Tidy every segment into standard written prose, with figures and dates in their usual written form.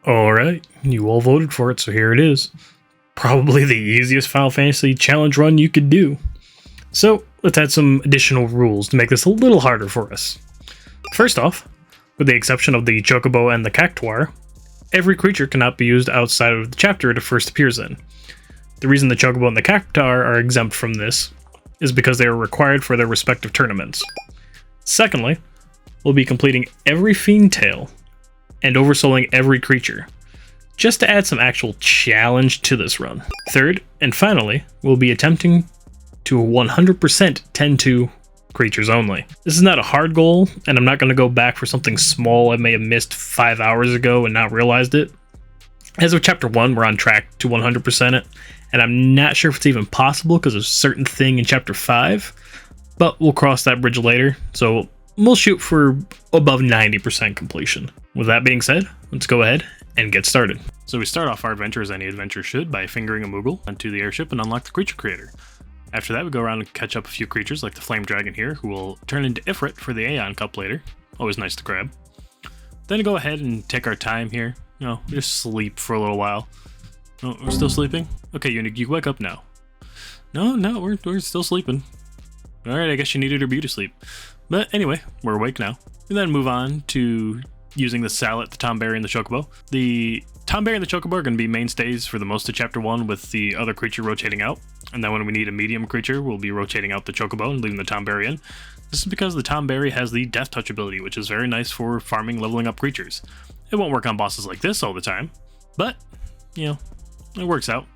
Alright, you all voted for it, so here it is. Probably the easiest Final Fantasy challenge run you could do. So, let's add some additional rules to make this a little harder for us. First off, with the exception of the Chocobo and the Cactuar, every creature cannot be used outside of the chapter it first appears in. The reason the Chocobo and the Cactuar are exempt from this is because they are required for their respective tournaments. Secondly, we'll be completing every Fiend Tail and oversouling every creature, just to add some actual challenge to this run. Third, and finally, we'll be attempting to 100% tend to creatures only. This is not a hard goal, and I'm not going to go back for something small I may have missed 5 hours ago and not realized it. As of Chapter 1, we're on track to 100% it, and I'm not sure if it's even possible because of a certain thing in Chapter 5, but we'll cross that bridge later, so we'll shoot for above 90% completion. With that being said, let's go ahead and get started. So we start off our adventure as any adventure should by fingering a Moogle onto the airship and unlock the creature creator. After that, we go around and catch up a few creatures like the Flame Dragon here, who will turn into Ifrit for the Aeon Cup later. Always nice to grab. Then go ahead and take our time here. Just sleep for a little while. Oh, we're still sleeping? Okay, you wake up now. No, we're still sleeping. Alright, I guess you needed her beauty sleep. But anyway, we're awake now. We then move on to using the Sallet, the Tomberry, and the Chocobo. The Tomberry and the Chocobo are going to be mainstays for the most of Chapter 1 with the other creature rotating out. And then when we need a medium creature, we'll be rotating out the Chocobo and leaving the Tomberry in. This is because the Tomberry has the Death Touch ability, which is very nice for farming, leveling up creatures. It won't work on bosses like this all the time, but, it works out.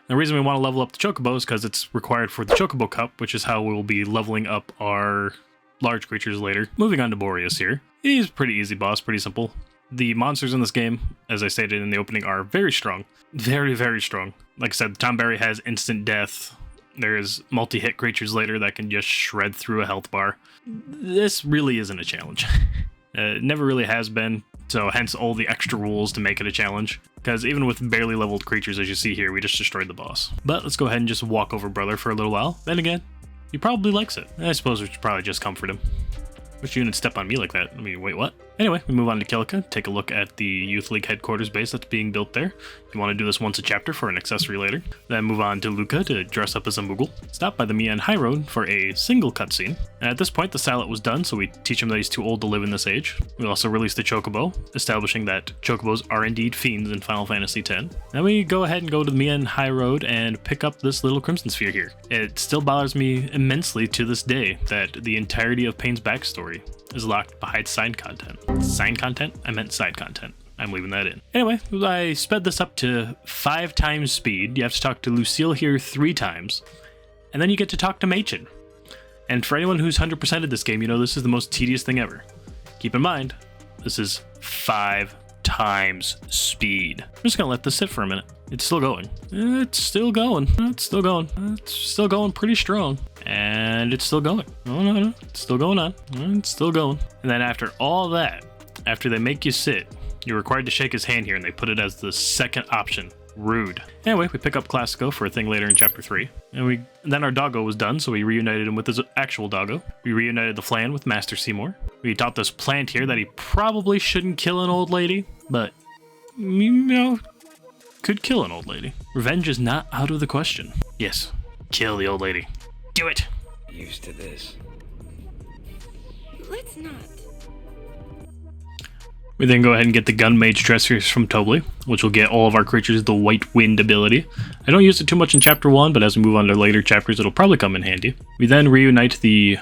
The reason we want to level up the Chocobo is because it's required for the Chocobo Cup, which is how we'll be leveling up our large creatures later. Moving on to Boreas here. He's a pretty easy boss, pretty simple. The monsters in this game, as I stated in the opening, are very strong. Very, very strong. Like I said, Tomberry has instant death. There's multi-hit creatures later that can just shred through a health bar. This really isn't a challenge. It never really has been, so hence all the extra rules to make it a challenge. Because even with barely leveled creatures, as you see here, we just destroyed the boss. But let's go ahead and just walk over Brother for a little while. Then again, he probably likes it. I suppose we should probably just comfort him. Wish you didn't step on me like that. I mean, wait, what? Anyway, we move on to Kilika, take a look at the Youth League headquarters base that's being built there. You want to do this once a chapter for an accessory later. Then move on to Luca to dress up as a Moogle. Stop by the Mian High Road for a single cutscene. And at this point, the Sallet was done, so we teach him that he's too old to live in this age. We also released the Chocobo, establishing that Chocobos are indeed fiends in Final Fantasy X. Then we go ahead and go to the Mian High Road and pick up this little Crimson Sphere here. It still bothers me immensely to this day that the entirety of Payne's backstory is locked behind side content. Side content? I meant side content. I'm leaving that in. Anyway, I sped this up to 5 times speed. You have to talk to Lucille here 3 times. And then you get to talk to Machen. And for anyone who's 100%ed this game, this is the most tedious thing ever. Keep in mind, this is 5 times speed. I'm just gonna let this sit for a minute. It's still going. It's still going. It's still going. It's still going pretty strong. And it's still going. No. It's still going on. It's still going. And then after all that, after they make you sit, you're required to shake his hand here, and they put it as the second option. Rude. Anyway, we pick up Classico for a thing later in Chapter 3. And then our doggo was done, so we reunited him with his actual doggo. We reunited the Flan with Master Seymour. We taught this plant here that he probably shouldn't kill an old lady, but, could kill an old lady. Revenge is not out of the question. Yes, kill the old lady. Do it! Used to this. Let's not. We then go ahead and get the Gun Mage dressers from Tobli, which will get all of our creatures the White Wind ability. I don't use it too much in Chapter 1, but as we move on to later chapters, it'll probably come in handy. We then reunite the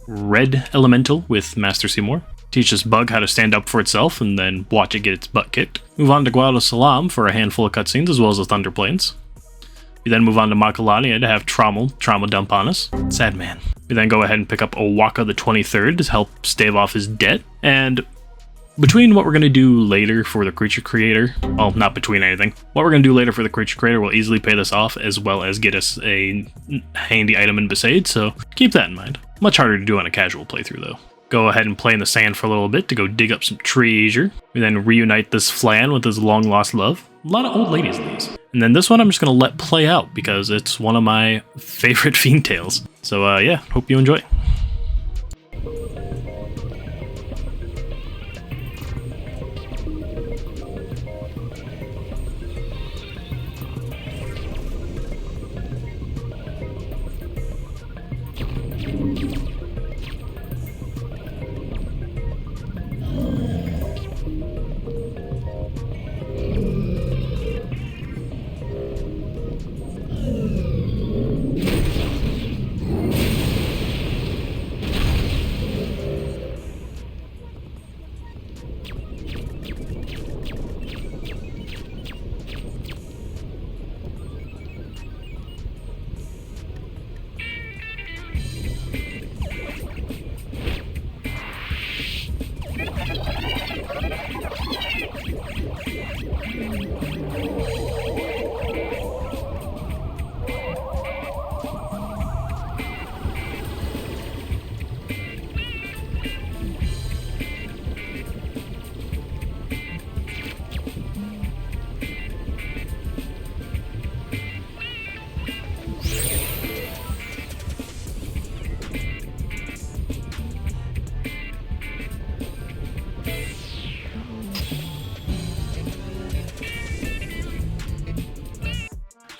Red Elemental with Master Seymour. Teach this bug how to stand up for itself, and then watch it get its butt kicked. Move on to Guado Salam for a handful of cutscenes, as well as the Thunder Plains. We then move on to Makalania to have trauma dump on us. Sad man. We then go ahead and pick up Owaka the 23rd to help stave off his debt. And between what we're going to do later for the creature creator, well, not between anything, what we're going to do later for the creature creator will easily pay this off, as well as get us a handy item in Besaid, so keep that in mind. Much harder to do on a casual playthrough though. Go ahead and play in the sand for a little bit to go dig up some treasure. We then reunite this Flan with his long lost love. A lot of old ladies in these. And then this one I'm just going to let play out because it's one of my favorite Fiend Tales. So yeah, hope you enjoy.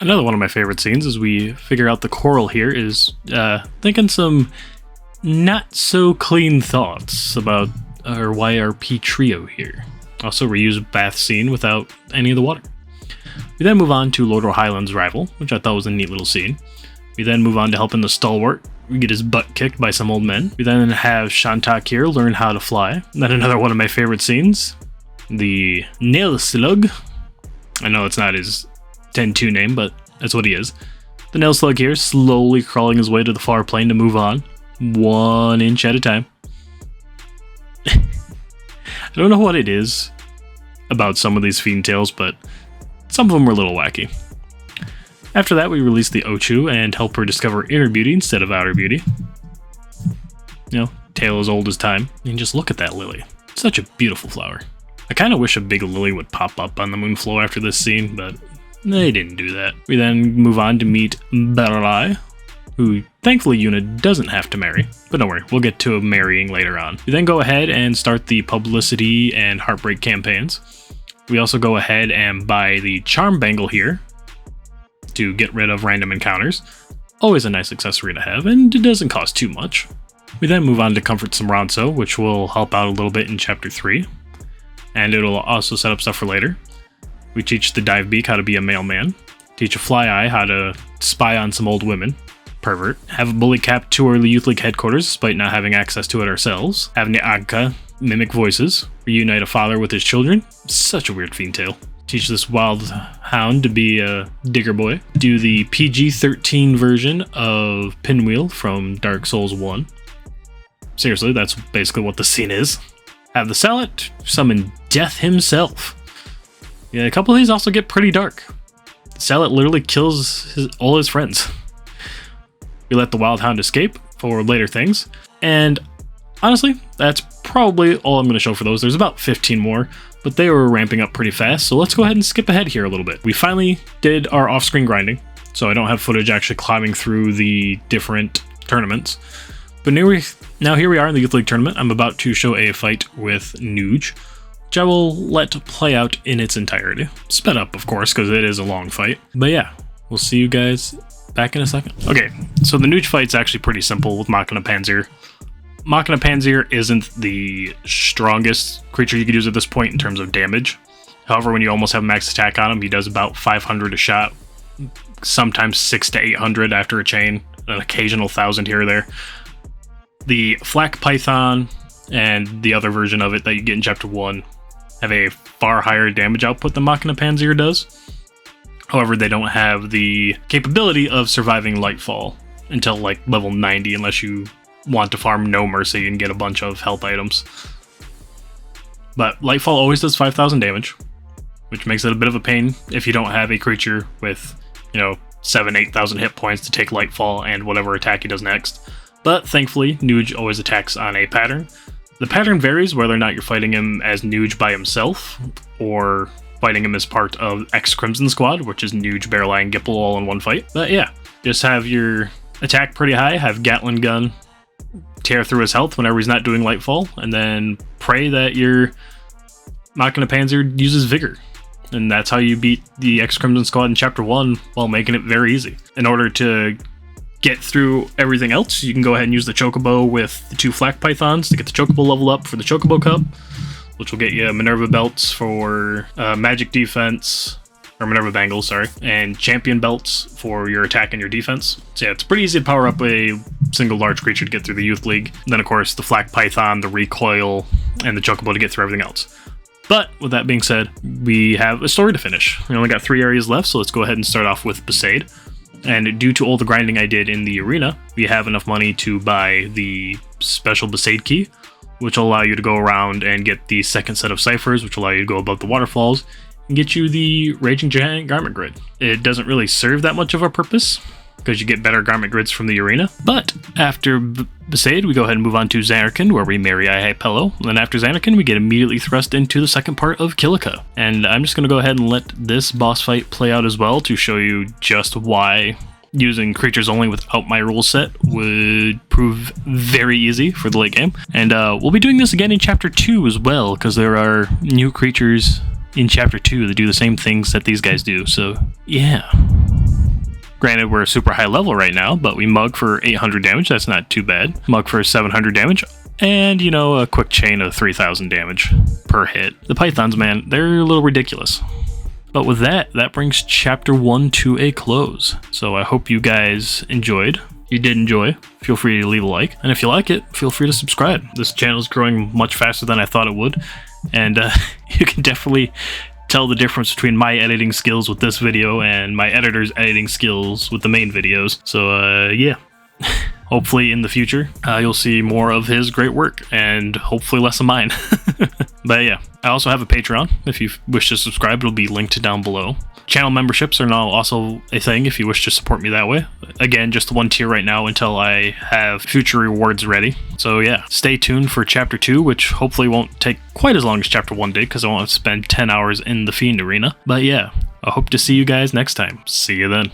Another one of my favorite scenes as we figure out the coral here is thinking some not so clean thoughts about our YRP trio here. Also reuse bath scene without any of the water. We then move on to Lord Highland's rival, which I thought was a neat little scene. We then move on to helping the stalwart. We get his butt kicked by some old men. We then have Shantak here learn how to fly. And then another one of my favorite scenes, the nail slug. I know it's not his 10-2 name, but that's what he is. The nail slug here slowly crawling his way to the far plane to move on, 1 inch at a time. I don't know what it is about some of these fiend tales, but some of them were a little wacky. After that, we release the Ochu and help her discover inner beauty instead of outer beauty. You know, tale as old as time. And just look at that lily. Such a beautiful flower. I kind of wish a big lily would pop up on the Moonflow after this scene, but they didn't do that. We then move on to meet Barai, who thankfully Yuna doesn't have to marry. But don't worry, we'll get to marrying later on. We then go ahead and start the publicity and heartbreak campaigns. We also go ahead and buy the charm bangle here to get rid of random encounters. Always a nice accessory to have, and it doesn't cost too much. We then move on to comfort some Ronso, which will help out a little bit in Chapter 3. And it'll also set up stuff for later. We teach the Dive Beak how to be a mailman. Teach a Fly Eye how to spy on some old women. Pervert. Have a Bully Cap tour the Youth League headquarters despite not having access to it ourselves. Have Neagka mimic voices. Reunite a father with his children. Such a weird fiend tale. Teach this wild hound to be a digger boy. Do the PG-13 version of Pinwheel from Dark Souls 1. Seriously, that's basically what the scene is. Have the Salet summon Death himself. Yeah, a couple of these also get pretty dark. The Salet literally kills all his friends. We let the wild hound escape for later things. And honestly, that's probably all I'm going to show for those. There's about 15 more. But they were ramping up pretty fast, so let's go ahead and skip ahead here a little bit. We finally did our off-screen grinding, so I don't have footage actually climbing through the different tournaments. But now here we are in the Youth League tournament. I'm about to show a fight with Nuge, which I will let play out in its entirety. Sped up, of course, because it is a long fight. But yeah, we'll see you guys back in a second. Okay, so the Nuge fight's actually pretty simple with Machina Panzer. Machina Panzer isn't the strongest creature you could use at this point in terms of damage. However, when you almost have max attack on him, he does about 500 a shot, sometimes 600 to 800 after a chain, an occasional 1,000 here or there. The Flak Python and the other version of it that you get in Chapter 1 have a far higher damage output than Machina Panzer does. However, they don't have the capability of surviving Lightfall until like level 90 unless you want to farm No Mercy and get a bunch of health items. But Lightfall always does 5,000 damage, which makes it a bit of a pain if you don't have a creature with, 7,000-8,000 hit points to take Lightfall and whatever attack he does next. But thankfully, Nuge always attacks on a pattern. The pattern varies whether or not you're fighting him as Nuge by himself, or fighting him as part of X Crimson Squad, which is Nuge, Bearlie, and Gipple all in one fight. But yeah, just have your attack pretty high, have Gatling Gun tear through his health whenever he's not doing Lightfall, and then pray that your Machina Panzer uses Vigor. And that's how you beat the X Crimson Squad in Chapter 1 while making it very easy. In order to get through everything else, you can go ahead and use the Chocobo with the 2 Flak Pythons to get the Chocobo level up for the Chocobo Cup, which will get you Minerva Belts for Magic Defense, or Minerva Bangles, sorry, and Champion Belts for your attack and your defense. So yeah, it's pretty easy to power up a single large creature to get through the Youth League. And then of course the Flak Python, the Recoil, and the Chocobo to get through everything else. But with that being said, we have a story to finish. We only got 3 areas left, so let's go ahead and start off with Besaid. And due to all the grinding I did in the arena, we have enough money to buy the special Besaid key, which will allow you to go around and get the second set of ciphers, which will allow you to go above the waterfalls, and get you the Raging Giant Garment Grid. It doesn't really serve that much of a purpose, because you get better garment grids from the arena. But after Besaid, we go ahead and move on to Xanarkand, where we marry Ihapello. And then after Xanarkand, we get immediately thrust into the second part of Kilika. And I'm just going to go ahead and let this boss fight play out as well to show you just why using creatures only without my rule set would prove very easy for the late game. And we'll be doing this again in Chapter 2 as well, because there are new creatures in Chapter 2 that do the same things that these guys do. So, yeah. Granted, we're super high level right now, but we mug for 800 damage. That's not too bad. Mug for 700 damage. And, you know, a quick chain of 3,000 damage per hit. The Pythons, man, they're a little ridiculous. But with that, that brings Chapter 1 to a close. So I hope you guys enjoyed. If you did enjoy, feel free to leave a like. And if you like it, feel free to subscribe. This channel is growing much faster than I thought it would. And you can definitely tell the difference between my editing skills with this video and my editor's editing skills with the main videos. So yeah, hopefully in the future you'll see more of his great work and hopefully less of mine. But yeah, I also have a Patreon. If you wish to subscribe, it'll be linked down below. Channel memberships are now also a thing if you wish to support me that way. Again, just one tier right now until I have future rewards ready. So yeah, stay tuned for Chapter 2, which hopefully won't take quite as long as Chapter 1 did, because I won't spend 10 hours in the Fiend Arena. But yeah, I hope to see you guys next time. See you then.